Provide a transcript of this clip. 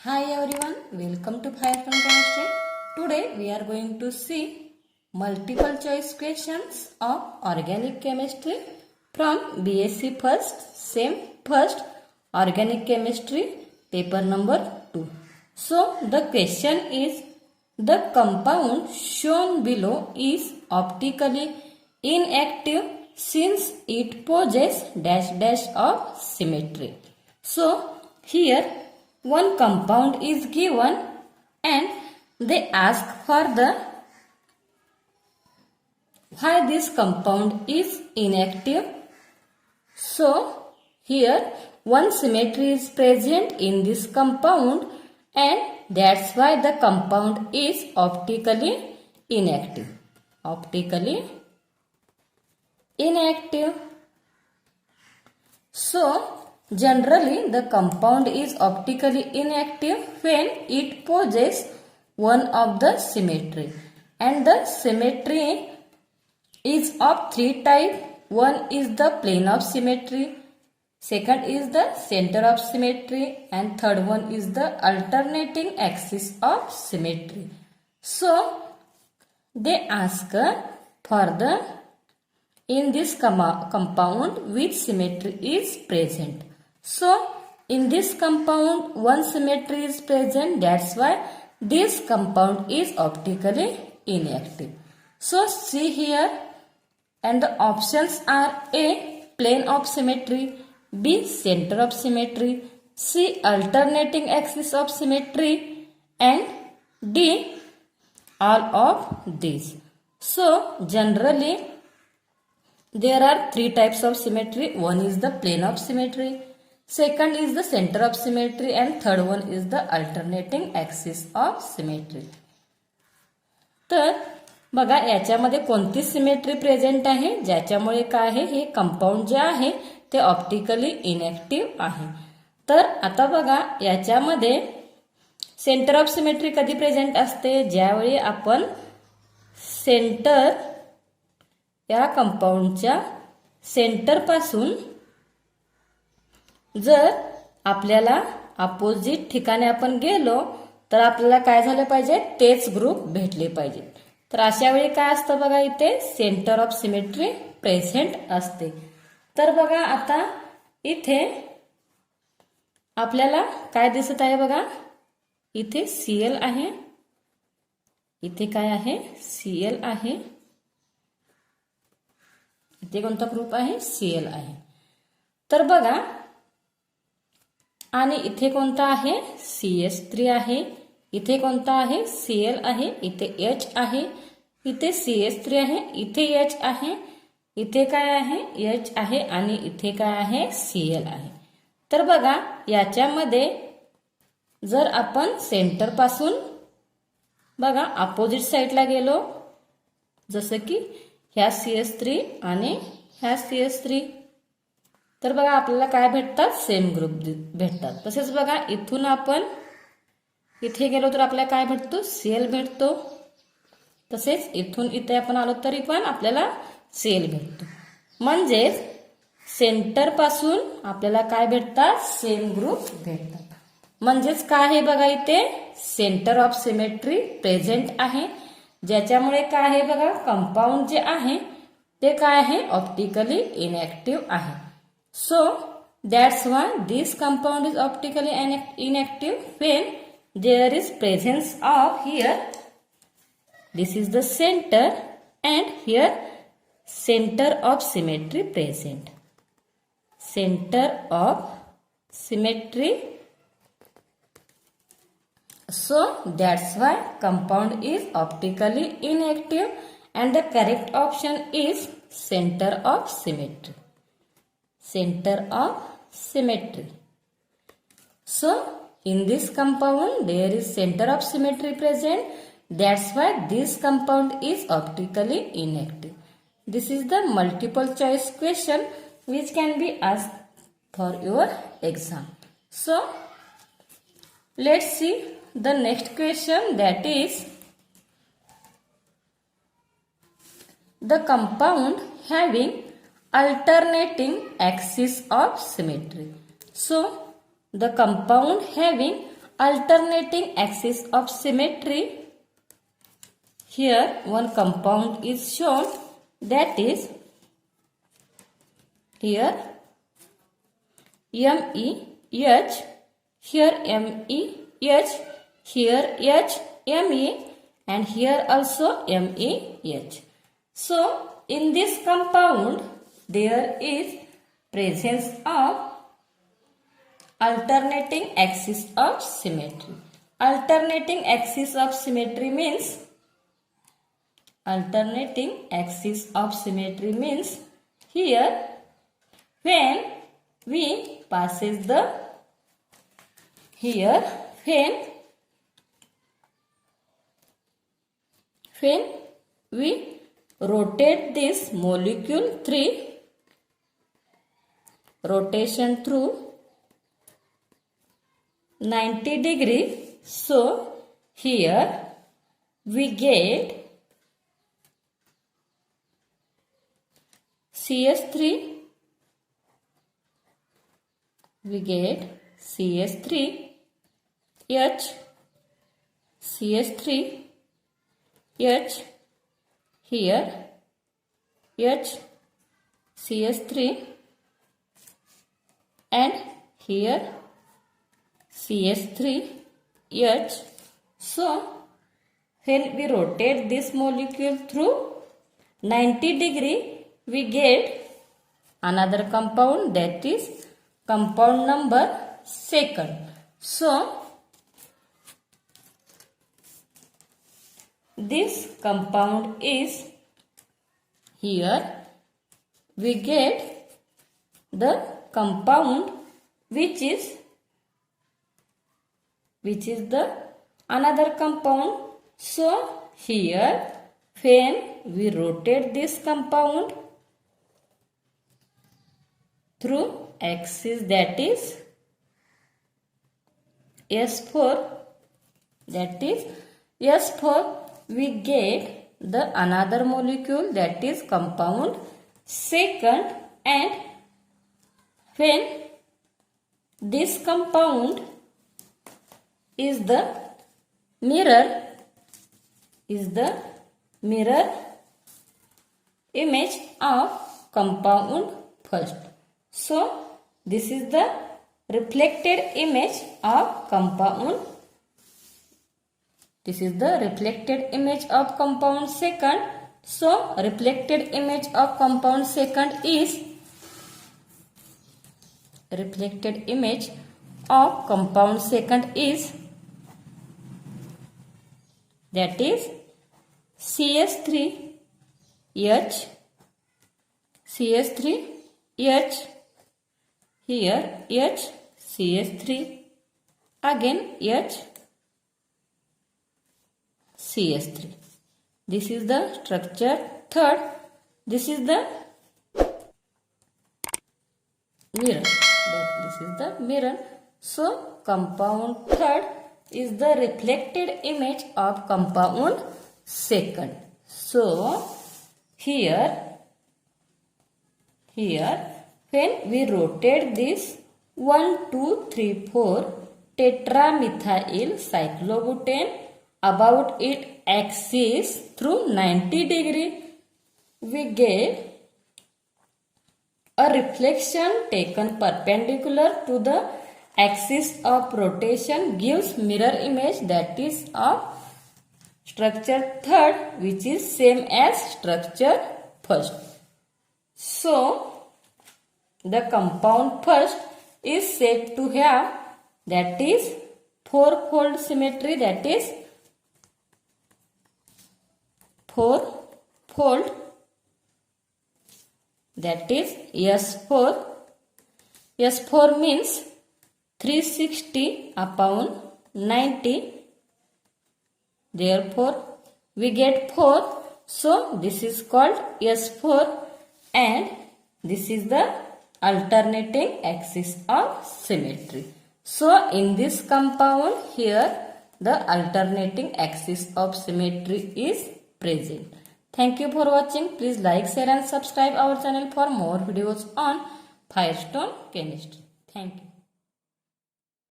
Hi everyone, welcome to Fire from Chemistry. Today we are going to see multiple choice questions of organic chemistry from BSc first, same first organic chemistry paper number 2. So the question is, the compound shown below is optically inactive since it possesses dash dash of symmetry. So here one compound is given and they ask for the why this compound is inactive. So here one symmetry is present in this compound and that's why the compound is optically inactive. Optically inactive. So generally, the compound is optically inactive when it possesses one of the symmetry, and the symmetry is of three types. One is the plane of symmetry, second is the center of symmetry, and third one is the alternating axis of symmetry. So they ask for the in this compound which symmetry is present. So, in this compound, one symmetry is present. That's why this compound is optically inactive. So, see here, and the options are A. Plane of symmetry, B. Center of symmetry, C. Alternating axis of symmetry, and D. All of these. So, generally, there are three types of symmetry. One is the plane of symmetry, second is the center of symmetry, and third one is the alternating axis of symmetry. तर बघा याच्यामध्ये कोणती symmetry present आहे ज्याच्यामुळे काय आहे हे compound जे आहे ते ऑप्टिकली इनॅक्टिव्ह आहे. तर आता बघा याच्यामध्ये सेंटर ऑफ सिमेट्री कधी प्रेझेंट असते ज्यावेळी आपण सेंटर या कंपाऊंडच्या सेंटर पासून जर आपल्याला अपोजिट ठिकाणी आपण गेलो तर आपल्याला काय झालं पाहिजे तेच ग्रुप भेटले पाहिजे. तर अशा वेळी काय असतं बघा इथे सेंटर ऑफ सिमेट्री प्रेझेंट असते. तर बघा आता इथे आपल्याला काय दिसत आहे बघा इथे Cl आहे, इथे काय आहे Cl आहे, इथे कोणता ग्रुप आहे Cl आहे. तर बघा आणि इथे कोणता आहे CH3 आहे, इथे कोणता आहे Cl आहे, इथे H आहे, इथे CH3 आहे, इथे H आहे, इथे काय आहे H आहे आणि इथे काय आहे Cl आहे. तर बघा याच्यामध्ये जर आपण सेंटर पासून बघा अपोजिट साइडला गेलो जसं की ह्या CH3 आणि ह्या CH3 तर बघा आपल्याला काय भेटतात सेम ग्रुप भेटतात. तसेच बघा इथून आपण इथे गेलो तर आपल्याला काय भेटतो Cl भेटतो. तसेच इथून इथे आपण आलो तरी पण आपल्याला Cl भेटतो. म्हणजेच सेंटर पासून आपल्याला काय भेटतात सेम ग्रुप भेटतात. म्हणजेच काय आहे बघा इथे सेंटर ऑफ सिमेट्री प्रेझेंट आहे ज्याच्यामुळे काय आहे बघा कंपाऊंड जे आहे ते काय आहे ऑप्टिकली इनॅक्टिव्ह आहे. So that's why this compound is optically inactive when there is presence of here this is the center and here center of symmetry present. Center of symmetry. So that's why compound is optically inactive and the correct option is center of symmetry. Center of symmetry. So in this compound there is center of symmetry present. That's why this compound is optically inactive. This is the multiple choice question which can be asked for your exam. So let's see the next question, that is the compound having alternating axis of symmetry. So the compound having alternating axis of symmetry. Here one compound is shown, that is here MEH, here MEH, here HME, and here also MEH. So in this compound there is presence of alternating axis of symmetry. Alternating axis of symmetry means here when we passes the when we rotate this molecule rotation through 90 degree, so here we get CH3, H, CH3, H, here H, CH3, and here CH3, H. So when we rotate this molecule through 90 degree, we get another compound, that is compound number 2nd. So this compound is, here we get the compound which is the another compound. So here when we rotate this compound through axis, that is S4, we get the another molecule, that is compound 2nd, and when this compound is the mirror image of compound 1st. So this is the reflected image of compound. This is the reflected image of compound 2nd. So reflected image of compound 2nd is that is CH3, H, here H, CH3, again H, CH3. This is the structure 3rd. This is the mirror. So compound 3rd is the reflected image of compound 2nd. So here when we rotate this 1, 2, 3, 4 tetramethyl cyclobutane about its axis through 90 degree, we get a reflection taken perpendicular to the axis of rotation gives mirror image, that is of structure 3rd, which is same as structure 1st. So the compound 1st is said to have, that is 4-fold symmetry, that is 4-fold, that is S4. S4 means 360 upon 90. Therefore we get 4. So this is called S4, and this is the alternating axis of symmetry. So in this compound, here the alternating axis of symmetry is present. Thank you for watching. Please like, share and subscribe our channel for more videos on Firestone Chemistry. Thank you.